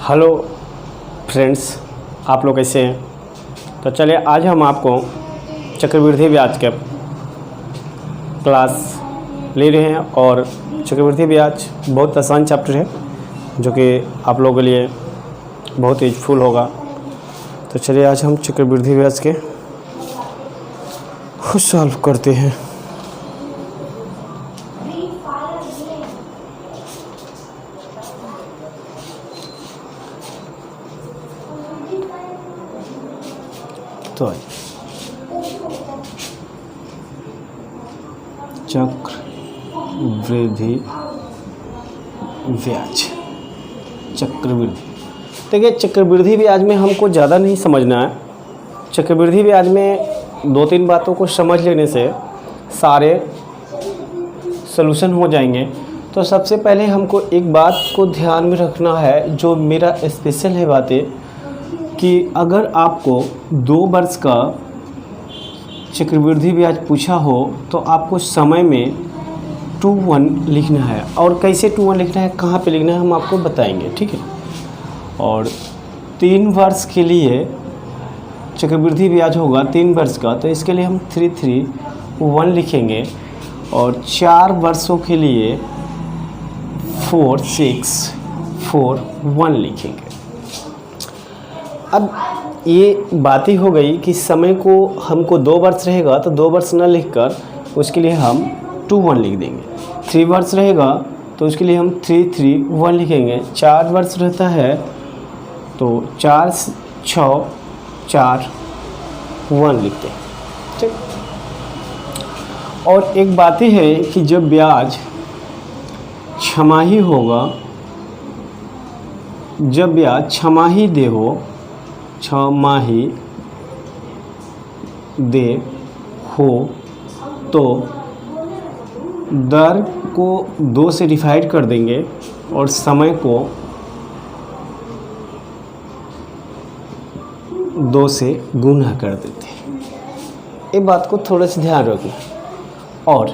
Hello friends, आप लोग कैसे हैं। तो चलिए आज हम आपको चक्रवृद्धि ब्याज के क्लास ले रहे हैं और चक्रवृद्धि ब्याज बहुत आसान चैप्टर है जो कि आप लोगों के लिए बहुत यूजफुल होगा। तो चलिए आज हम चक्रवृद्धि ब्याज के सॉल्व करते हैं। तो चक्रवृद्धि ब्याज, चक्रवृद्धि देखिए, चक्रवृद्धि ब्याज में हमको ज़्यादा नहीं समझना है। चक्रवृद्धि ब्याज में दो तीन बातों को समझ लेने से सारे सॉल्यूशन हो जाएंगे। तो सबसे पहले हमको एक बात को ध्यान में रखना है, जो मेरा स्पेशल है बातें, कि अगर आपको 2 वर्ष का चक्रवृद्धि ब्याज पूछा हो तो आपको समय में 2-1 लिखना है। और कैसे 2-1 लिखना है, कहाँ पे लिखना है, हम आपको बताएंगे, ठीक है। और 3 वर्ष के लिए चक्रवृद्धि ब्याज होगा 3 वर्ष का, तो इसके लिए हम 3-3-1 लिखेंगे। और 4 वर्षों के लिए 4-6-4-1 लिखेंगे। अब ये बात ही हो गई कि समय को हमको 2 वर्ष रहेगा तो 2 वर्ष न लिखकर उसके लिए हम 2-1 लिख देंगे। 3 वर्ष रहेगा तो उसके लिए हम 3-3-1 लिखेंगे। 4 वर्ष रहता है तो 4-6-4-1 लिखते हैं, ठीक। और एक बात ही है कि जब ब्याज छमाही होगा, जब ब्याज छमाही दे हो, छमाही दे हो, तो दर को 2 से डिवाइड कर देंगे और समय को 2 से गुना कर देते हैं। ये बात को थोड़ा सा ध्यान रखना। और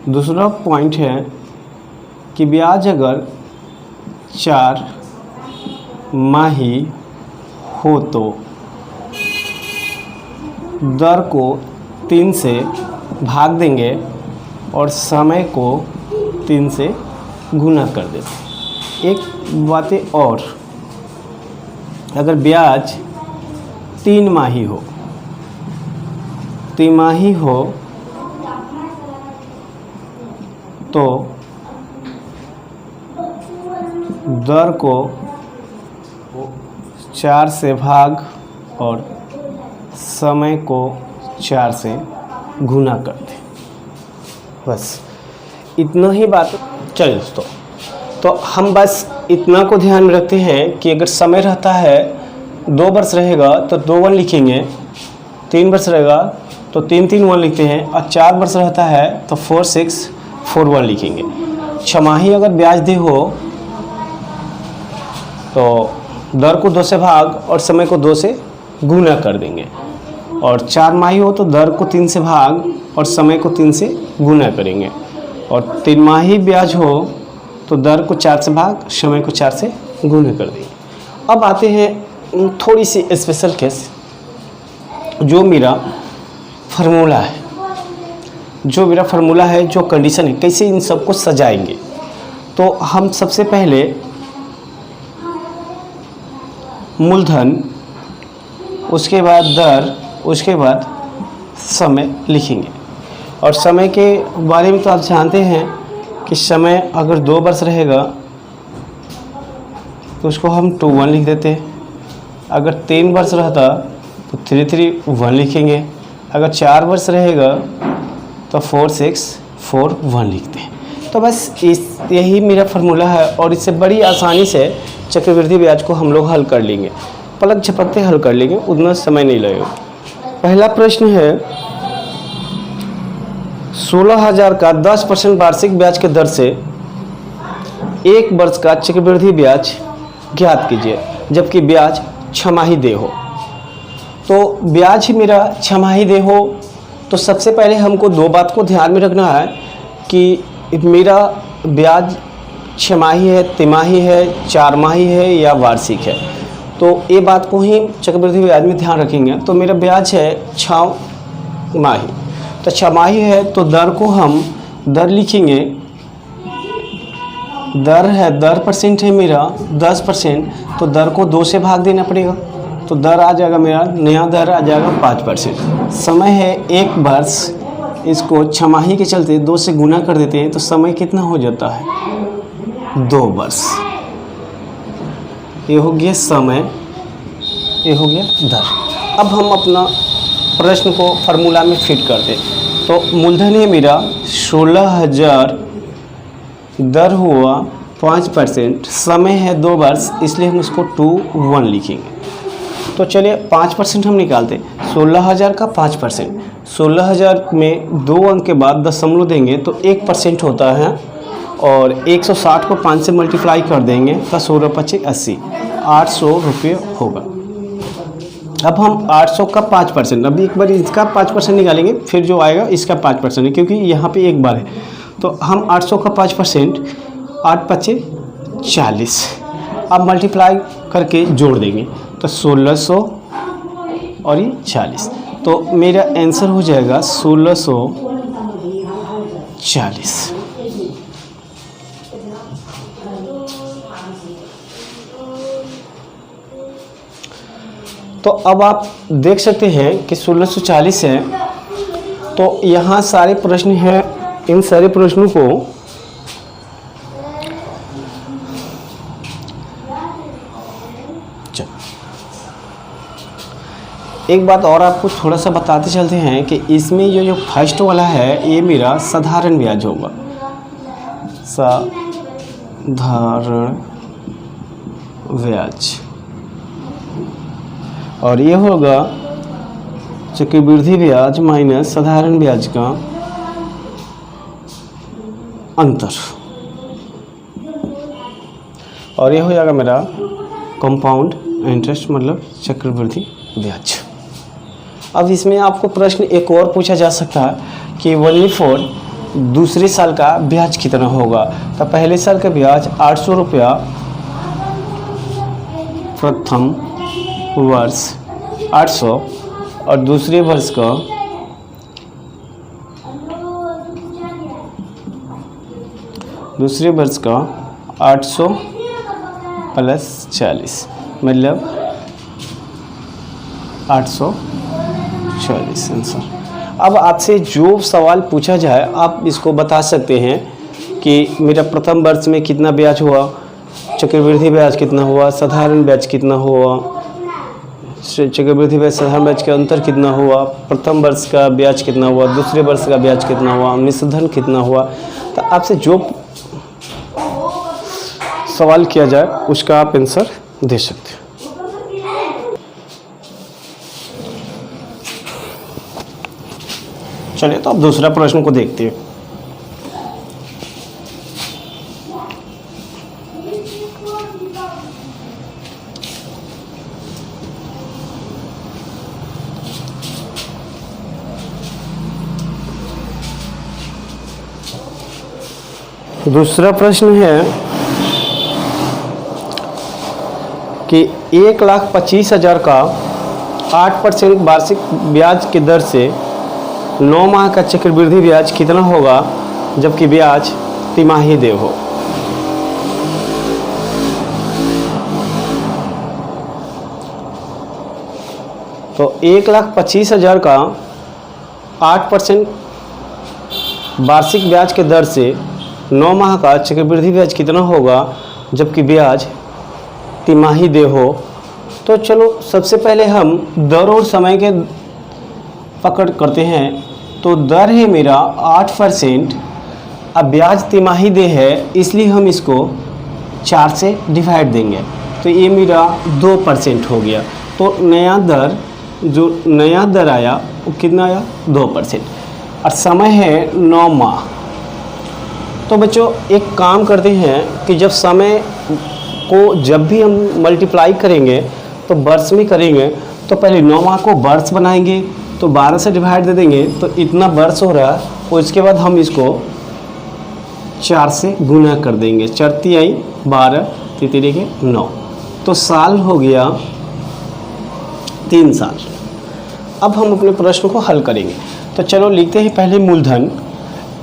दूसरा पॉइंट है कि ब्याज अगर 4 माही हो तो दर को 3 से भाग देंगे और समय को 3 से गुना कर देते। एक बात और, अगर ब्याज 3 माही हो, तिमाही हो, तो दर को 4 से भाग और समय को 4 से गुना कर दें। बस इतना ही बात। चलिए दोस्तों, तो हम बस इतना को ध्यान में रखते हैं कि अगर समय रहता है 2 वर्ष रहेगा तो 2-1 लिखेंगे, 3 वर्ष रहेगा तो 3-3-1 लिखते हैं, और 4 वर्ष रहता है तो 4-6-4-1 लिखेंगे। छमाही अगर ब्याज दे हो तो दर को 2 से भाग और समय को 2 से गुना कर देंगे। और 4 माही हो तो दर को 3 से भाग और समय को 3 से गुना करेंगे। और 3 माही ब्याज हो तो दर को 4 से भाग, समय को 4 से गुना कर देंगे। अब आते हैं थोड़ी सी स्पेशल केस, जो मेरा फार्मूला है, जो कंडीशन है, कैसे इन सबको सजाएंगे। तो हम सबसे पहले मूलधन, उसके बाद दर, उसके बाद समय लिखेंगे। और समय के बारे में तो आप जानते हैं कि समय अगर 2 वर्ष रहेगा तो उसको हम 2-1 लिख देते हैं। अगर 3 वर्ष रहता तो 3-3-1 लिखेंगे। अगर 4 वर्ष रहेगा तो 4-6-4-1 लिखते हैं। तो बस यही मेरा फार्मूला है और इससे बड़ी आसानी से चक्रवृद्धि ब्याज को हम लोग हल कर लेंगे, पलक झपकते हल कर लेंगे, उतना समय नहीं लगेगा। पहला प्रश्न है, 16,000 का 10% वार्षिक ब्याज के दर से 1 वर्ष का चक्रवृद्धि ब्याज ज्ञात कीजिए, जबकि ब्याज छमाही दे हो। तो ब्याज ही मेरा छमाही दे हो, तो सबसे पहले हमको 2 बात को ध्यान में रखना है कि मेरा ब्याज छमाही है, तिमाही है, 4 माही है या वार्षिक है। तो ये बात को ही चक्रवृद्धि ब्याज में ध्यान रखेंगे। तो मेरा ब्याज है 6 माही, तो 6 माही है तो दर को हम दर लिखेंगे, दर है, दर परसेंट है मेरा 10%, तो दर को 2 से भाग देना पड़ेगा, तो दर आ जाएगा मेरा, नया दर आ जाएगा 5%। समय है 1 वर्ष, इसको 6 माही के चलते 2 से गुना कर देते हैं, तो समय कितना हो जाता है 2 वर्ष। ये हो गया समय, ये हो गया दर। अब हम अपना प्रश्न को फार्मूला में फिट करते, तो मूलधन है मेरा 16,000, दर हुआ 5%, समय है 2 वर्ष, इसलिए हम उसको 21 लिखेंगे। तो चलिए 5% हम निकालते, 16,000 का 5%, 16,000 में 2 अंक के बाद दशमलव देंगे तो 1% होता है, और 160 को 5 से मल्टीप्लाई कर देंगे तो 16 × 80, 800 रुपये होगा। अब हम 800 का 5%, अभी एक बार इसका 5% निकालेंगे, फिर जो आएगा इसका 5% है, क्योंकि यहाँ पे एक बार है। तो हम 800 का 5%, 8 × 5 = 40, अब मल्टीप्लाई करके जोड़ देंगे तो 1600 और ये 40, तो मेरा आंसर हो जाएगा 1640। तो अब आप देख सकते हैं कि 1640 है। तो यहाँ सारे प्रश्न हैं, इन सारे प्रश्नों को एक बात और आपको थोड़ा सा बताते चलते हैं कि इसमें जो फर्स्ट वाला है ये मेरा साधारण ब्याज होगा, साधारण ब्याज, और ये होगा चक्रवृद्धि ब्याज माइनस साधारण ब्याज का अंतर, और ये हो जाएगा मेरा कंपाउंड इंटरेस्ट, मतलब चक्रवृद्धि ब्याज। अब इसमें आपको प्रश्न एक और पूछा जा सकता है कि ओनली फॉर दूसरे साल का ब्याज कितना होगा। तो पहले साल का ब्याज 800 रुपया प्रथम वर्ष 800, और दूसरे वर्ष का दूसरे वर्ष का 800 + 40, मतलब 840 आंसर। अब आपसे जो सवाल पूछा जाए आप इसको बता सकते हैं कि मेरा प्रथम वर्ष में कितना ब्याज हुआ, चक्रवृद्धि ब्याज कितना हुआ, साधारण ब्याज कितना हुआ, चक्रवृद्धि ब्याज साधारण ब्याज के अंतर कितना हुआ, प्रथम वर्ष का ब्याज कितना हुआ, दूसरे वर्ष का ब्याज कितना हुआ, निषेधन कितना हुआ। तो आपसे जो सवाल किया जाए उसका आप आंसर दे सकते हैं। चलिए तो अब दूसरा प्रश्न को देखते हैं। दूसरा प्रश्न है कि 1,25,000 का 8% वार्षिक ब्याज की दर से 9 माह का चक्रवृद्धि ब्याज कितना होगा जबकि ब्याज तिमाही देय हो। तो 1,25,000 का 8% वार्षिक ब्याज के दर से 9 माह का चक्रवृद्धि ब्याज कितना होगा जबकि ब्याज तिमाही देय हो। तो चलो सबसे पहले हम दर और समय के पकड़ करते हैं। तो दर है मेरा 8%, अब ब्याज तिमाही देय है इसलिए हम इसको 4 से डिवाइड देंगे तो ये मेरा 2% हो गया। तो नया दर जो नया दर आया वो कितना आया 2%, और समय है 9 माह। तो बच्चों एक काम करते हैं कि जब समय को जब भी हम मल्टीप्लाई करेंगे तो वर्ष में करेंगे तो पहले 9 माह को वर्ष बनाएंगे तो 12 से डिवाइड दे देंगे तो इतना वर्ष हो रहा है, और इसके बाद हम इसको 4 से गुना कर देंगे। 4 तिहाई 12, 3 के 9, तो साल हो गया 3 साल। अब हम अपने प्रश्न को हल करेंगे। तो चलो लिखते हैं पहले मूलधन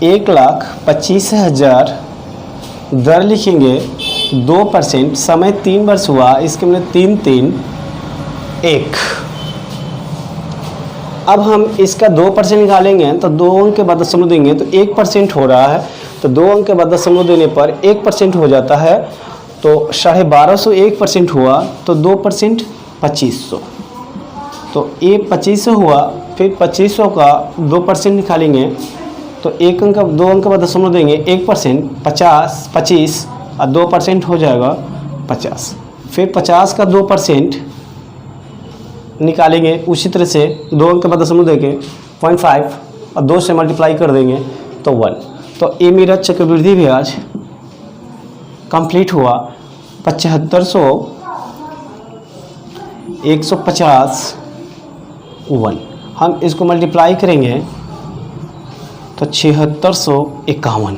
1,25,000, दर लिखेंगे 2%, समय 3 वर्ष हुआ, इसके मैंने 3 3 1। अब हम इसका 2% निकालेंगे तो 2 अंक के बाद दशमलव देंगे तो 1% हो रहा है, तो 2 अंक के बाद दशमलव देने पर 1% हो जाता है, तो 1250 1% हुआ, तो 2% 2500, तो ये 2500 हुआ। फिर 2500 का 2% निकालेंगे तो 1 अंक 2 अंक के बाद दशमलव देंगे 1%, 25 और 2% हो जाएगा 50। फिर 50 का 2% निकालेंगे उसी तरह से 2 अंक के बाद दशमलव देंगे 0.5 और 2 से मल्टीप्लाई कर देंगे तो 1। तो ये मेरा चक्रवृद्धि ब्याज कंप्लीट हुआ। 7500 150 1, हम इसको मल्टीप्लाई करेंगे तो 7651।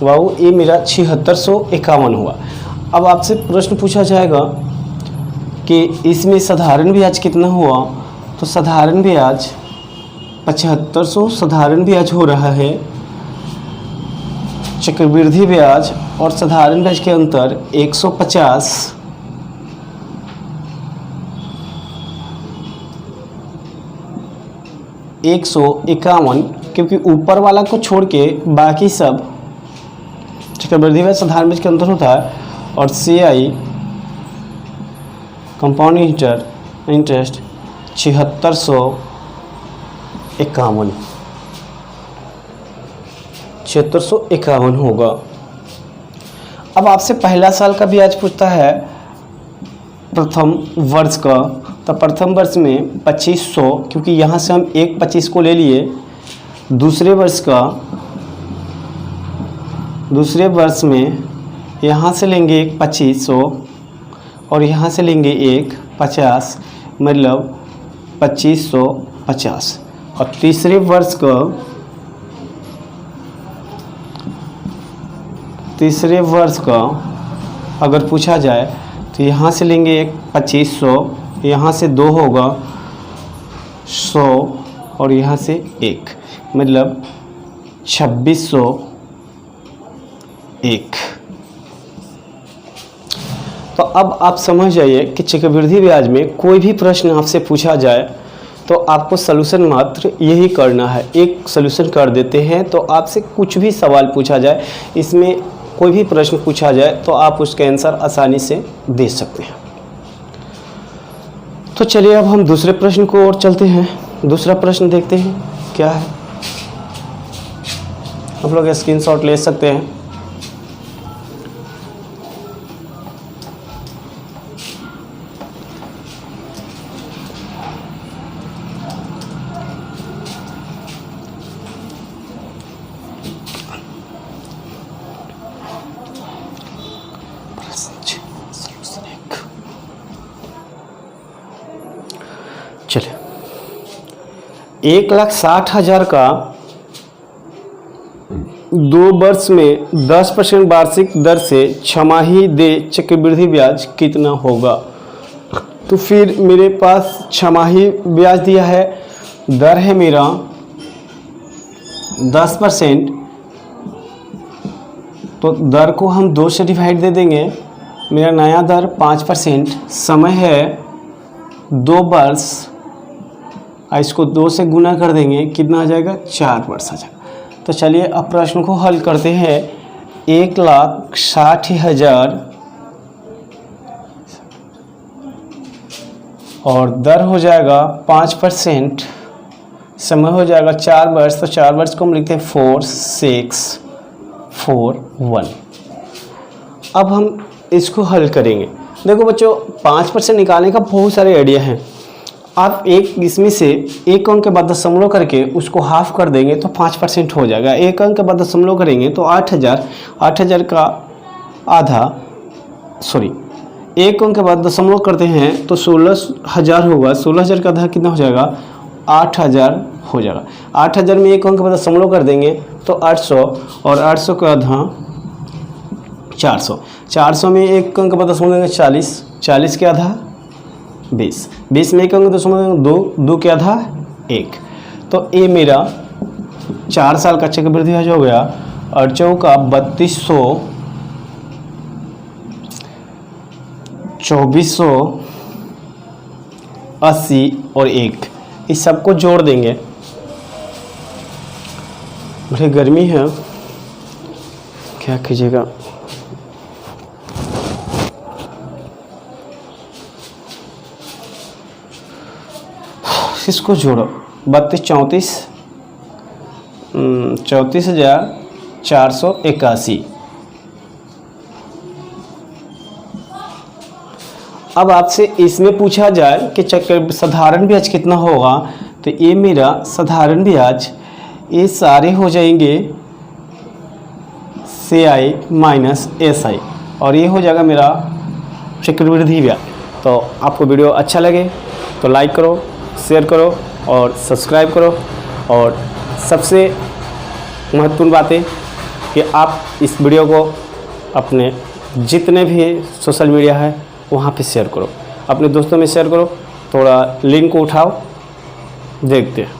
वाह, ये मेरा 7651 हुआ। अब आपसे प्रश्न पूछा जाएगा कि इसमें साधारण ब्याज कितना हुआ, तो साधारण ब्याज 7500 साधारण ब्याज हो रहा है। चक्रवृद्धि ब्याज और साधारण ब्याज के अंतर 150, 151, क्योंकि ऊपर वाला को छोड़ के बाकी सब चक्रवृद्धि ब्याज साधारण ब्याज के अंतर होता है। और CI कंपाउंड इंटरेस्ट 7651 होगा। अब आपसे पहला साल का ब्याज पूछता है प्रथम वर्ष का, तो प्रथम वर्ष में 2500, क्योंकि यहाँ से हम 1/25 को ले लिए। दूसरे वर्ष में यहाँ से लेंगे 2500 और यहाँ से लेंगे 150, मतलब 2550। और तीसरे वर्ष का अगर पूछा जाए तो यहाँ से लेंगे 2500, यहाँ से 2 होगा 100 और यहाँ से 1, मतलब 2601। तो अब आप समझ जाइए कि चक्रवृद्धि ब्याज में कोई भी प्रश्न आपसे पूछा जाए तो आपको सलूशन मात्र यही करना है। एक सलूशन कर देते हैं तो आपसे कुछ भी सवाल पूछा जाए, इसमें कोई भी प्रश्न पूछा जाए तो आप उसका आंसर आसानी से दे सकते हैं। तो चलिए अब हम दूसरे प्रश्न को और चलते हैं। दूसरा प्रश्न देखते हैं क्या है। आप लोग स्क्रीनशॉट ले सकते हैं। चलिए, 1,60,000 का 2 वर्ष में 10% वार्षिक दर से छमाही दे चक्रवृद्धि ब्याज कितना होगा। तो फिर मेरे पास छमाही ब्याज दिया है, दर है मेरा 10%, तो दर को हम 2 से डिवाइड दे देंगे। मेरा नया दर 5%, समय है 2 वर्ष, इसको 2 से गुना कर देंगे, कितना आ जाएगा 4 वर्ष आ जाएगा। तो चलिए अब प्रश्न को हल करते हैं। 1,60,000 और दर हो जाएगा 5%, समय हो जाएगा 4 वर्ष, तो 4 वर्ष को हम लिखते हैं 4 6 4 1। अब हम इसको हल करेंगे। देखो बच्चों, 5% निकालने का बहुत सारे आइडिया हैं। आप इसमें से 1 अंक के बाद दशमलव करके उसको हाफ कर देंगे तो 5% हो जाएगा। 1 अंक के बाद दशमलव करेंगे तो 8,000 का आधा, 1 अंक के बाद दशमलव करते हैं तो 16,000 होगा। 16,000 का आधा कितना हो जाएगा 8,000 हो जाएगा। 8000 में एक अंक का दशमलव कर देंगे तो 800, और 800 का आधा 400, 400 में एक अंक का दशमलव देंगे 40, 40 के आधा 20, 20 में एक अंक दशमलव देंगे 2, 2 के आधा 1। तो ये मेरा 4 साल का चक्रवृद्धि ब्याज हो गया। और चौका 3200, 2480 और 1, इस सबको जोड़ देंगे। बड़ी गर्मी है, क्या कीजिएगा। इसको जोड़ो 32 34 34,481। अब आपसे इसमें पूछा जाए कि चक्र साधारण ब्याज कितना होगा, तो ये मेरा साधारण ब्याज ये सारे हो जाएंगे CI माइनस SI, और ये हो जाएगा मेरा चक्रवृद्धि ब्याज। तो आपको वीडियो अच्छा लगे तो लाइक करो, शेयर करो और सब्सक्राइब करो। और सबसे महत्वपूर्ण बात है कि आप इस वीडियो को अपने जितने भी सोशल मीडिया है वहाँ पे शेयर करो, अपने दोस्तों में शेयर करो, थोड़ा लिंक को उठाओ, देखते हैं।